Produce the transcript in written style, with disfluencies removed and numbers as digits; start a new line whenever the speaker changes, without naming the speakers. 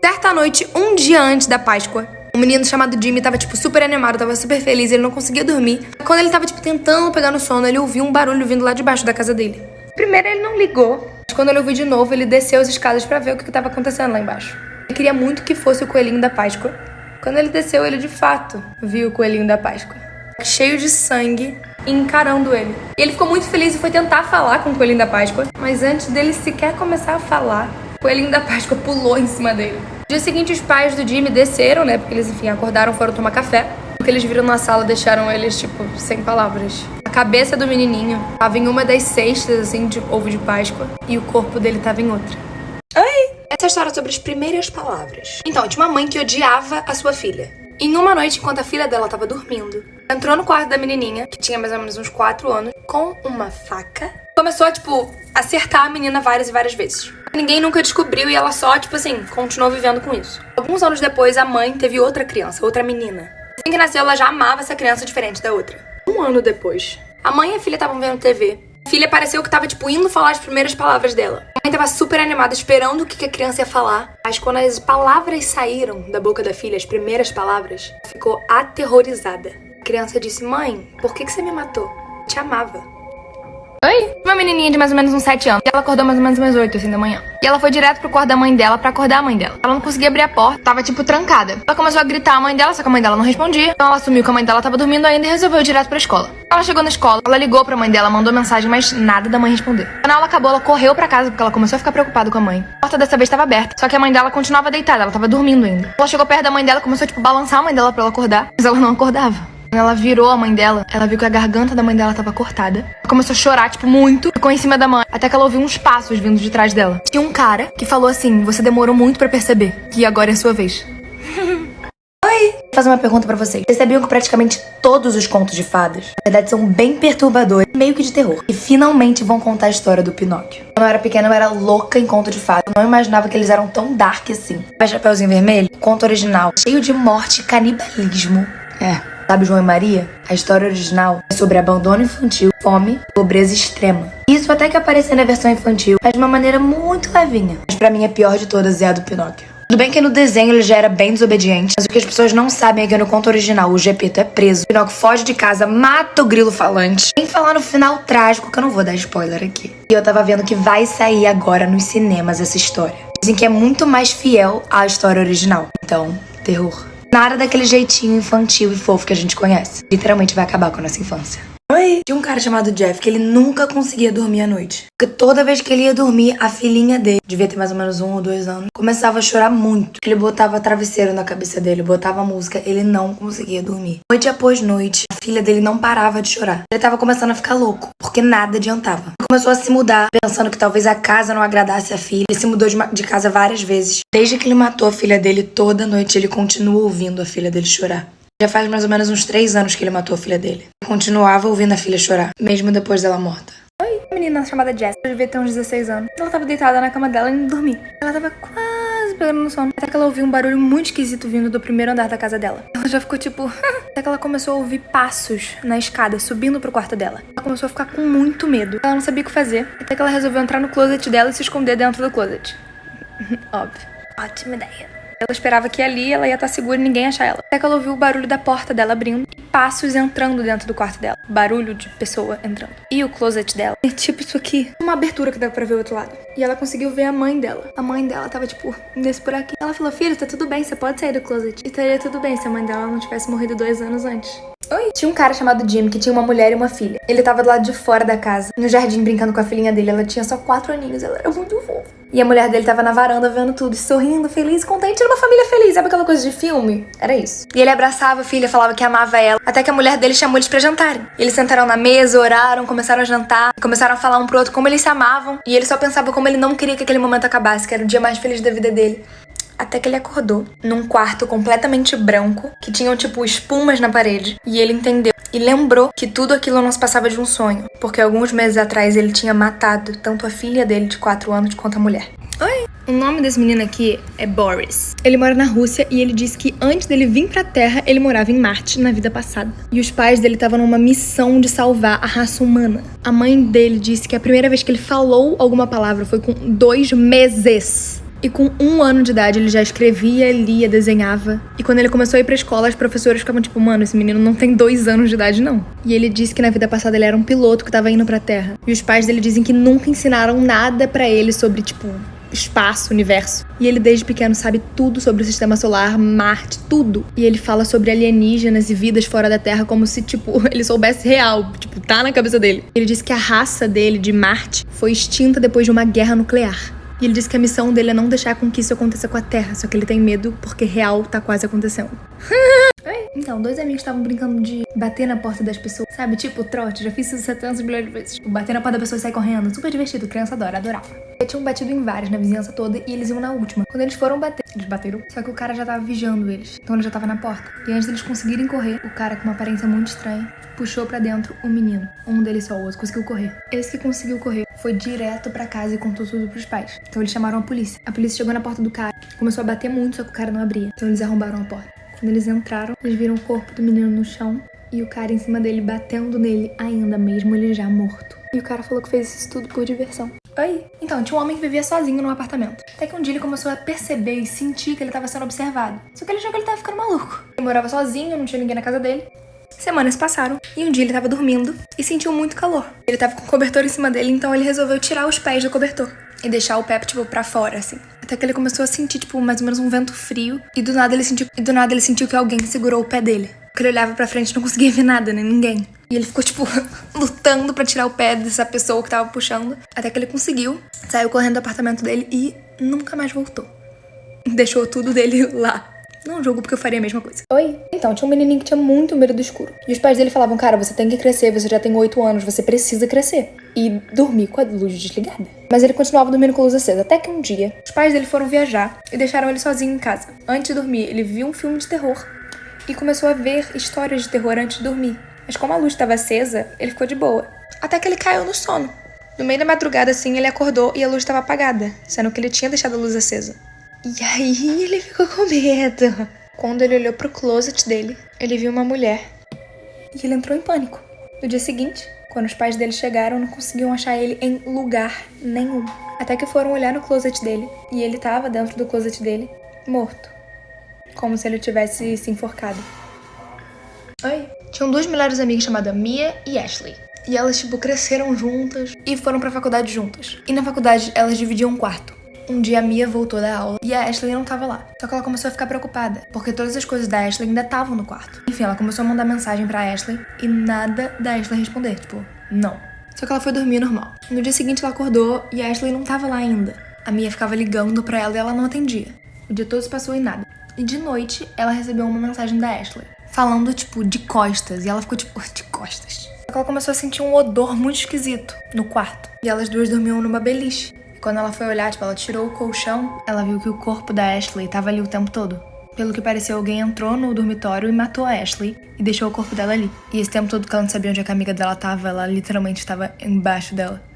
Certa noite, um dia antes da Páscoa, um menino chamado Jimmy tava, super animado, tava super feliz, ele não conseguia dormir. Quando ele tava, tentando pegar no sono, ele ouviu um barulho vindo lá de baixo da casa dele. Primeiro ele não ligou, mas quando ele ouviu de novo, ele desceu as escadas pra ver o que tava acontecendo lá embaixo. Ele queria muito que fosse o coelhinho da Páscoa. Quando ele desceu, ele de fato viu o coelhinho da Páscoa, cheio de sangue, encarando ele. E ele ficou muito feliz e foi tentar falar com o coelhinho da Páscoa, mas antes dele sequer começar a falar, o coelhinho da Páscoa pulou em cima dele. No dia seguinte, os pais do Jimmy desceram, né? Porque eles, acordaram, foram tomar café. O que eles viram na sala deixaram eles, sem palavras. A cabeça do menininho tava em uma das cestas, de ovo de Páscoa. E o corpo dele tava em outra. Essa é a história sobre as primeiras palavras. Então, tinha uma mãe que odiava a sua filha. Em uma noite, enquanto a filha dela tava dormindo, entrou no quarto da menininha, que tinha mais ou menos uns 4 anos, com uma faca. Começou a, acertar a menina várias e várias vezes. Ninguém nunca descobriu e ela só, continuou vivendo com isso. Alguns anos depois, a mãe teve outra criança, outra menina. Assim que nasceu, ela já amava essa criança diferente da outra. Um ano depois, a mãe e a filha estavam vendo TV. A filha pareceu que tava, indo falar as primeiras palavras dela. A mãe tava super animada, esperando o que a criança ia falar. Mas quando as palavras saíram da boca da filha, as primeiras palavras, ela ficou aterrorizada. A criança disse: "Mãe, por que você me matou? Eu te amava." Uma menininha de mais ou menos uns 7 anos. E ela acordou mais ou menos umas 8, da manhã. E ela foi direto pro quarto da mãe dela pra acordar a mãe dela. Ela não conseguia abrir a porta, tava, trancada. Ela começou a gritar a mãe dela, só que a mãe dela não respondia. Então ela assumiu que a mãe dela tava dormindo ainda e resolveu ir direto pra escola. Ela chegou na escola, ela ligou pra mãe dela, mandou mensagem, mas nada da mãe responder. Quando a aula acabou, ela correu pra casa porque ela começou a ficar preocupada com a mãe. A porta dessa vez tava aberta, só que a mãe dela continuava deitada, ela tava dormindo ainda. Ela chegou perto da mãe dela, começou a, balançar a mãe dela pra ela acordar, mas ela não acordava. Quando ela virou a mãe dela, ela viu que a garganta da mãe dela tava cortada. Ela começou a chorar, muito. Ficou em cima da mãe, até que ela ouviu uns passos vindo de trás dela. Tinha um cara que falou assim: "Você demorou muito pra perceber que agora é a sua vez." Oi! Vou fazer uma pergunta pra vocês. Vocês sabiam que praticamente todos os contos de fadas, na verdade, são bem perturbadores, meio que de terror. E finalmente vão contar a história do Pinóquio. Quando eu era pequena, eu era louca em conto de fadas. Eu não imaginava que eles eram tão dark assim. Vai Chapeuzinho Vermelho, conto original, cheio de morte e canibalismo. Sabe João e Maria? A história original é sobre abandono infantil, fome e pobreza extrema. Isso até que apareceu na versão infantil, mas de uma maneira muito levinha. Mas pra mim a pior de todas é a do Pinóquio. Tudo bem que no desenho ele já era bem desobediente, mas o que as pessoas não sabem é que no conto original o Gepeto é preso, o Pinóquio foge de casa, mata o grilo falante. Sem falar no final trágico, que eu não vou dar spoiler aqui. E eu tava vendo que vai sair agora nos cinemas essa história. Dizem que é muito mais fiel à história original. Então, terror. Nada daquele jeitinho infantil e fofo que a gente conhece. Literalmente vai acabar com a nossa infância. Tinha um cara chamado Jeff que ele nunca conseguia dormir à noite. Porque toda vez que ele ia dormir, a filhinha dele, devia ter mais ou menos 1 ou 2 anos, começava a chorar muito. Ele botava travesseiro na cabeça dele, botava música, ele não conseguia dormir. Noite após noite, a filha dele não parava de chorar. Ele tava começando a ficar louco, porque nada adiantava. Ele começou a se mudar, pensando que talvez a casa não agradasse a filha. Ele se mudou de casa várias vezes. Desde que ele matou a filha dele, toda noite ele continua ouvindo a filha dele chorar. Já faz mais ou menos uns 3 anos que ele matou a filha dele. Ele continuava ouvindo a filha chorar, mesmo depois dela morta. A menina chamada Jess, ela devia ter uns 16 anos. Ela tava deitada na cama dela e dormir. Ela tava quase pegando no sono. Até que ela ouviu um barulho muito esquisito vindo do primeiro andar da casa dela. Ela já ficou Até que ela começou a ouvir passos na escada, subindo pro quarto dela. Ela começou a ficar com muito medo. Ela não sabia o que fazer. Até que ela resolveu entrar no closet dela e se esconder dentro do closet. Óbvio. Ótima ideia. Ela esperava que ali ela ia estar segura e ninguém ia achar ela. Até que ela ouviu o barulho da porta dela abrindo e passos entrando dentro do quarto dela. Barulho de pessoa entrando. E o closet dela é isso aqui. Uma abertura que dava pra ver o outro lado. E ela conseguiu ver a mãe dela. A mãe dela tava nesse por aqui. Ela falou: "Filho, tá tudo bem, você pode sair do closet." E estaria tudo bem se a mãe dela não tivesse morrido 2 anos antes. Tinha um cara chamado Jim que tinha uma mulher e uma filha. Ele tava do lado de fora da casa, no jardim, brincando com a filhinha dele. Ela tinha só 4 aninhos, ela era muito fofa. E a mulher dele tava na varanda vendo tudo, sorrindo, feliz, contente. Era uma família feliz, sabe aquela coisa de filme? Era isso. E ele abraçava a filha, falava que amava ela, até que a mulher dele chamou eles pra jantarem. Eles sentaram na mesa, oraram, começaram a jantar, começaram a falar um pro outro como eles se amavam. E ele só pensava como ele não queria que aquele momento acabasse, que era o dia mais feliz da vida dele. Até que ele acordou num quarto completamente branco, que tinham espumas na parede. E ele entendeu e lembrou que tudo aquilo não se passava de um sonho, porque alguns meses atrás ele tinha matado tanto a filha dele de 4 anos quanto a mulher. O nome desse menino aqui é Boris. Ele mora na Rússia e ele disse que antes dele vir pra Terra, ele morava em Marte na vida passada. E os pais dele estavam numa missão de salvar a raça humana. A mãe dele disse que a primeira vez que ele falou alguma palavra foi com 2 meses. E com 1 ano de idade, ele já escrevia, lia, desenhava. E quando ele começou a ir pra escola, as professoras ficavam tipo, mano, esse menino não tem 2 anos de idade, não. E ele disse que na vida passada ele era um piloto que tava indo pra Terra. E os pais dele dizem que nunca ensinaram nada pra ele sobre, tipo, espaço, universo. E ele desde pequeno sabe tudo sobre o sistema solar, Marte, tudo. E ele fala sobre alienígenas e vidas fora da Terra como se, tipo, ele soubesse real. Tipo, tá na cabeça dele. Ele disse que a raça dele, de Marte, foi extinta depois de uma guerra nuclear. E ele disse que a missão dele é não deixar com que isso aconteça com a Terra. Só que ele tem medo porque real tá quase acontecendo. Então, 2 amigos estavam brincando de bater na porta das pessoas. Sabe, tipo trote, já fiz isso 700 milhões de vezes. Tipo, bater na porta da pessoa e sair correndo. Super divertido, criança adorava. Eles tinham batido em várias na vizinhança toda e eles iam na última. Quando eles foram bater, eles bateram. Só que o cara já tava vigiando eles. Então ele já tava na porta. E antes deles conseguirem correr, o cara com uma aparência muito estranha puxou pra dentro o menino. Um deles só, o outro conseguiu correr. Esse que conseguiu correr foi direto pra casa e contou tudo pros pais. Então eles chamaram a polícia. A polícia chegou na porta do cara, começou a bater muito, só que o cara não abria. Então eles arrombaram a porta. Quando eles entraram, eles viram o corpo do menino no chão e o cara em cima dele batendo nele ainda mesmo ele já morto. E o cara falou que fez isso tudo por diversão. Oi? Então, tinha um homem que vivia sozinho num apartamento. Até que um dia ele começou a perceber e sentir que ele tava sendo observado. Só que ele achou que ele tava ficando maluco. Ele morava sozinho, não tinha ninguém na casa dele. Semanas passaram e um dia ele tava dormindo e sentiu muito calor. Ele tava com o cobertor em cima dele, então ele resolveu tirar os pés do cobertor e deixar o pé, tipo, pra fora, assim. Até que ele começou a sentir, tipo, mais ou menos um vento frio. E do nada ele sentiu que alguém segurou o pé dele. Porque ele olhava pra frente e não conseguia ver nada, nem ninguém. E ele ficou, tipo, lutando pra tirar o pé dessa pessoa que tava puxando. Até que ele conseguiu, saiu correndo do apartamento dele e nunca mais voltou. Deixou tudo dele lá. Não julgo porque eu faria a mesma coisa. Oi? Então, tinha um menininho que tinha muito medo do escuro. E os pais dele falavam, cara, você tem que crescer, você já tem 8 anos, você precisa crescer. E dormir com a luz desligada. Mas ele continuava dormindo com a luz acesa. Até que um dia, os pais dele foram viajar e deixaram ele sozinho em casa. Antes de dormir, ele viu um filme de terror e começou a ver histórias de terror antes de dormir. Mas como a luz estava acesa, ele ficou de boa. Até que ele caiu no sono. No meio da madrugada, assim, ele acordou e a luz estava apagada, sendo que ele tinha deixado a luz acesa. E aí ele ficou com medo. Quando ele olhou pro closet dele, ele viu uma mulher. E ele entrou em pânico. No dia seguinte, quando os pais dele chegaram, não conseguiam achar ele em lugar nenhum. Até que foram olhar no closet dele. E ele tava dentro do closet dele, morto. Como se ele tivesse se enforcado. Oi? Tinham 2 melhores amigas chamadas Mia e Ashley. E elas, tipo, cresceram juntas e foram pra faculdade juntas. E na faculdade, elas dividiam um quarto. Um dia a Mia voltou da aula e a Ashley não tava lá. Só que ela começou a ficar preocupada, porque todas as coisas da Ashley ainda estavam no quarto. Enfim, ela começou a mandar mensagem pra Ashley e nada da Ashley responder, tipo, não. Só que ela foi dormir normal. No dia seguinte ela acordou e a Ashley não tava lá ainda. A Mia ficava ligando pra ela e ela não atendia. O dia todo se passou em nada. E de noite, ela recebeu uma mensagem da Ashley, falando, tipo, de costas. E ela ficou, tipo, de costas. Só que ela começou a sentir um odor muito esquisito no quarto. E elas duas dormiam numa beliche. E quando ela foi olhar, tipo, ela tirou o colchão, ela viu que o corpo da Ashley tava ali o tempo todo. Pelo que pareceu, alguém entrou no dormitório e matou a Ashley e deixou o corpo dela ali. E esse tempo todo que ela não sabia onde é que a amiga dela tava, ela literalmente estava embaixo dela.